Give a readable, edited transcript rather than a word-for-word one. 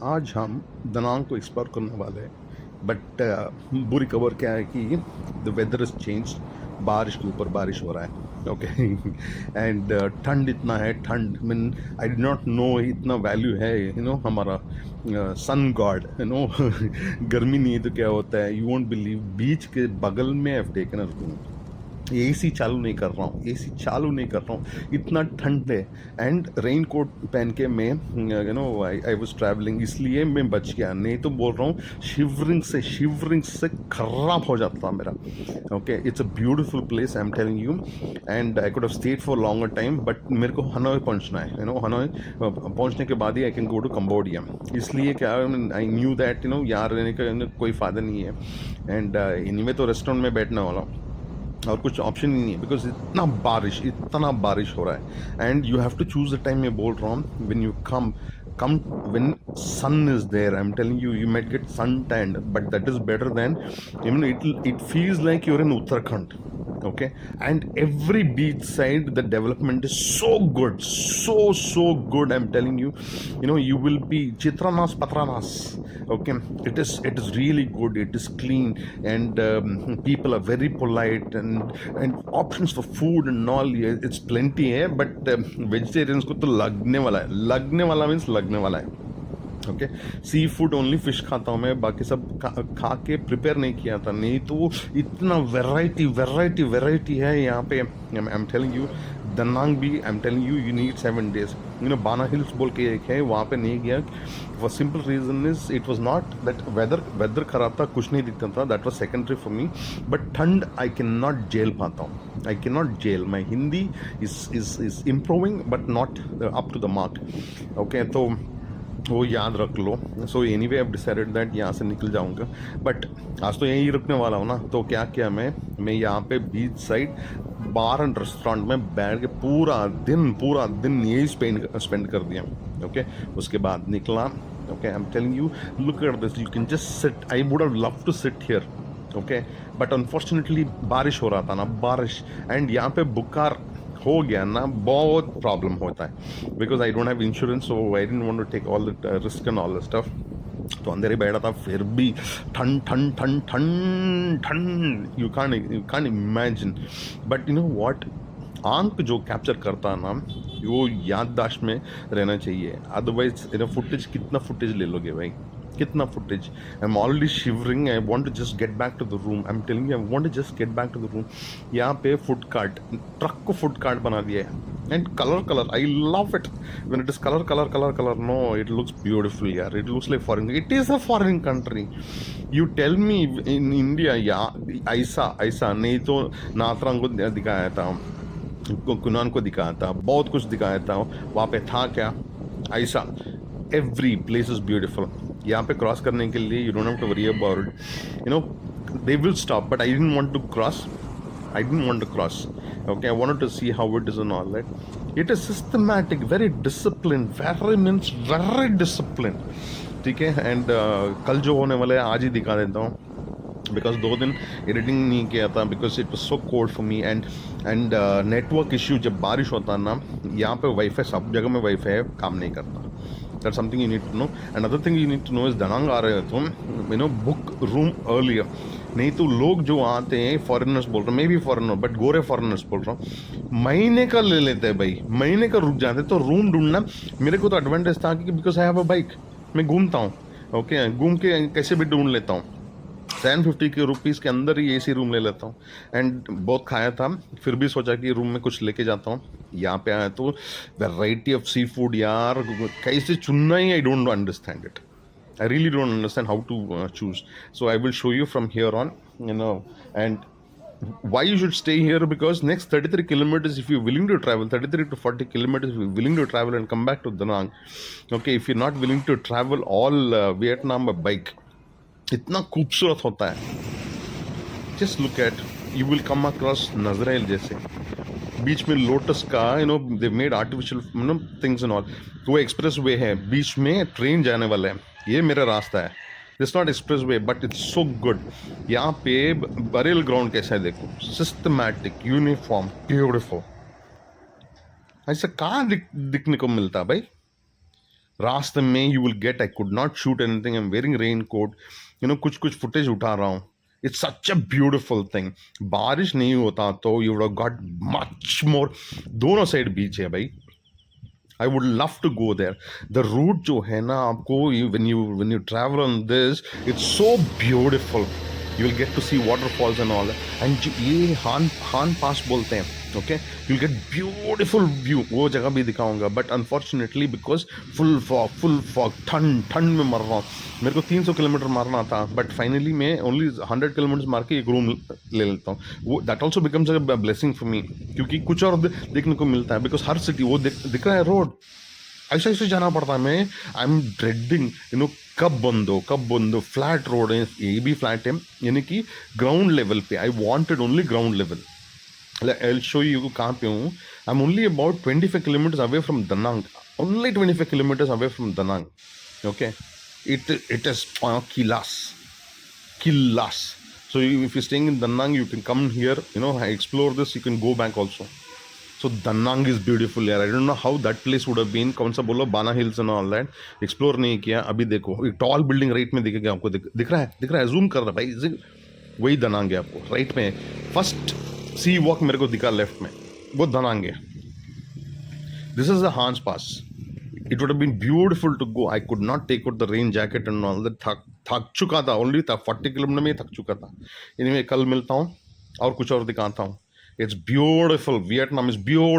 आज हम दनांग को एक्सप्लोर करने वाले हैं बट बुरी खबर क्या है कि द वेदर इज चेंज। बारिश के ऊपर बारिश हो रहा है। ओके एंड ठंड इतना है, ठंड mean I did not know इतना वैल्यू है हमारा सन गॉड गर्मी नहीं है तो क्या होता है, यू वोंट बिलीव, बीच के बगल में I have taken a room. AC चालू नहीं कर रहा हूँ, एसी चालू नहीं कर रहा हूँ, इतना ठंड है। एंड रेन कोट पहन के मैं आई वाज ट्रैवलिंग, इसलिए मैं बच गया, नहीं तो बोल रहा हूँ शिवरिंग से खराब हो जाता मेरा। Okay, it's a beautiful place, I am telling you. And I could have stayed for longer time but मेरे को हनोई पहुँचना है। हनोई पहुँचने के बाद ही I can go to Cambodia. इसलिए क्या, आई न्यू दैट यहाँ रहने का कोई फ़ायदा नहीं है। एंड इनमें तो रेस्टोरेंट में बैठने वाला हूँ और कुछ ऑप्शन ही नहीं है, बिकॉज इतना बारिश हो रहा है। And you have to choose the time, मैं बोल रहा हूँ, when you come when sun is there. I'm telling you, you might get sun tanned, but that is better than, it feels like you're in Uttarakhand. Okay, and every beach side the development is so good, so good, I'm telling you. You will be chitranas patranas. Okay, it is really good, it is clean, and people are very polite, and options for food and all, yeah, it's plenty है, but vegetarians को तो लगने वाला means लगने वाला है। Okay, sea food only, fish खाता हूँ मैं, बाकी सब खा के प्रिपेयर नहीं किया था, नहीं तो इतना वैरायटी है यहाँ पे। I am telling you, Da Nang भी, I am telling you, you need 7 days। Ba Na Hills बोल के एक है, वहाँ पे नहीं गया for simple reason is it was not that weather खराब था, कुछ नहीं दिखता था, that was secondary for me. But ठंड आई कैन नॉट जेल पाता हूँ, आई कैन नॉट जेल, my Hindi is improving but not up to the mark. Okay, तो वो याद रख लो। So anyway I decided that यहाँ से निकल जाऊँगा, बट आज तो यहीं रुकने वाला हूँ ना। तो क्या किया मैं यहाँ पे beach side bar and restaurant में बैठ के पूरा दिन यही स्पेंड कर दिया। ओके, उसके बाद निकला। Okay, I am telling you, look at this, you can just sit, I would have love to sit here. Okay, but unfortunately बारिश हो रहा था ना, बारिश, एंड यहाँ पे बुखार हो गया ना, बहुत प्रॉब्लम होता है, because I don't have insurance, so I didn't want to take all the risk and all the stuff. तो अंदर ही बैठा था, फिर भी ठंड, you can't imagine. But you know what, आंख जो कैप्चर करता है ना, वो याददाश्त में रहना चाहिए, अदरवाइज फुटेज, कितना फुटेज ले लोगे भाई, कितना फुटेज। I am already shivering, I want to just get back to the room, I am telling you, I want to just get back to the room. यहाँ पे फूड कार्ट, ट्रक को food cart बना दिया है, and colour, I love it when it is colour. No, it looks beautiful यार, it looks like foreign, it is a foreign country. You tell me in India या ऐसा नहीं तो नाथरंग को दिखाया था, कुनान को दिखाया था, बहुत कुछ दिखाया था, वहाँ पे था क्या ऐसा। Every place is beautiful. यहाँ पे क्रॉस करने के लिए you don't have to worry about, they will stop, but I didn't want to cross, okay, I wanted to see how it is and all that. It is systematic, very disciplined, very disciplined, ठीक है। And कल जो होने वाला है आज ही दिखा देता हूँ, बिकॉज 2 दिन एडिटिंग नहीं किया था, because it was so cold for me. And network issue, जब बारिश होता है ना, यहाँ पे वाईफाई, सब जगह में वाईफाई काम नहीं करता। That's something you need to know. And other thing you need to know is, Da Nang आ रहे हो तुम, बुक रूम अर्लियर, नहीं तो लोग जो आते हैं, फॉरेनर्स बोल रहा हूँ, मैं भी फॉरेनर, बट गोरे फॉरेनर्स बोल रहा हूँ, महीने का ले लेते हैं भाई, महीने का रुक जाते, तो रूम ढूंढना। मेरे को तो एडवांटेज था कि because I have a bike, मैं घूमता हूँ। ओके, घूम के कैसे भी ढूंढ लेता हूँ, 1050 के रुपीज़ के अंदर ही एसी रूम ले लेता हूँ। एंड बहुत खाया था, फिर भी सोचा कि रूम में कुछ लेके जाता हूँ। यहाँ पे आया तो वैरायटी ऑफ सी फूड यार, कैसे चुनना ही, I don't understand it, I really don't understand how to choose. So I will show you from here on, and why you should stay here, because next 33 kilometers, if you're willing to travel 33 to 40 kilometers, if you're willing to travel and come back to Da Nang, okay, if you're not willing to travel all Vietnam by bike, इतना खूबसूरत होता है। Just look at, you will come across नजरेल जैसे, बीच में lotus का, they made artificial things and all. वो एक्सप्रेस वे है, बीच में ट्रेन जाने वाला है, ये मेरा रास्ता है। It's not express way but it's so good. यहाँ पे बरेल ग्राउंड कैसा है देखो, सिस्टमैटिक, यूनिफॉर्म, ब्यूटिफुल। ऐसा कहाँ दिखने को मिलता है भाई। रास्ते में you will get, I could not shoot anything, I am wearing rain coat, कुछ कुछ फुटेज उठा रहा हूँ. It's such a beautiful thing. बारिश नहीं होता तो you would have got much more. दोनों साइड बीच है भाई. I would love to go there. The route जो है ना आपको, when you travel on this, it's so beautiful. You will get to see waterfalls and all that. And ये हान पास बोलते हैं. Okay, you'll get beautiful view. वो जगह भी दिखाऊंगा. But unfortunately because full fog, ठंड में मर रहा हूँ. मेरे को 300 किलोमीटर मारना था, बट फाइनली मैं ओनली 100 किलोमीटर मार के एक रूम ले लेता हूँ. वो that also becomes a blessing for me, क्योंकि कुछ और देखने को मिलता है. बिकॉज हर सिटी वो दिख रहा है रोड, ऐसे ऐसे जाना पड़ता है. मैं आई एम ड्रेडिंग कब बंद हो. फ्लैट रोड है, ये भी फ्लैट है, यानी कि ग्राउंड लेवल पे. I wanted only ground level. I'll show you कहाँ पे हूँ. I'm only about 25 kilometers away from Danang. Only 25 kilometers away from Danang. Okay, it is Kilas. So if you're staying in Danang, you can come here. Explore this. You can go back also. So Danang is beautiful यार. I don't know how that place would have been. कौन सा बोलो, बाना hills and all that. Explore नहीं किया. अभी देखो एक टॉल बिल्डिंग राइट में दिखेगा आपको. दिख रहा है. जूम कर रहा है भाई. वही दनांग है आपको राइट में. फर्स्ट सी वॉक मेरे को दिखा लेफ्ट में, वो दनांग है. This is the Hai Van pass. It would have been beautiful to go. I could not take out the rain jacket and all that. थक चुका था. ओनली 40 किलोमीटर में थक चुका था. इनमें कल मिलता हूँ और कुछ और दिखाता हूँ. It's beautiful. Vietnam is beautiful.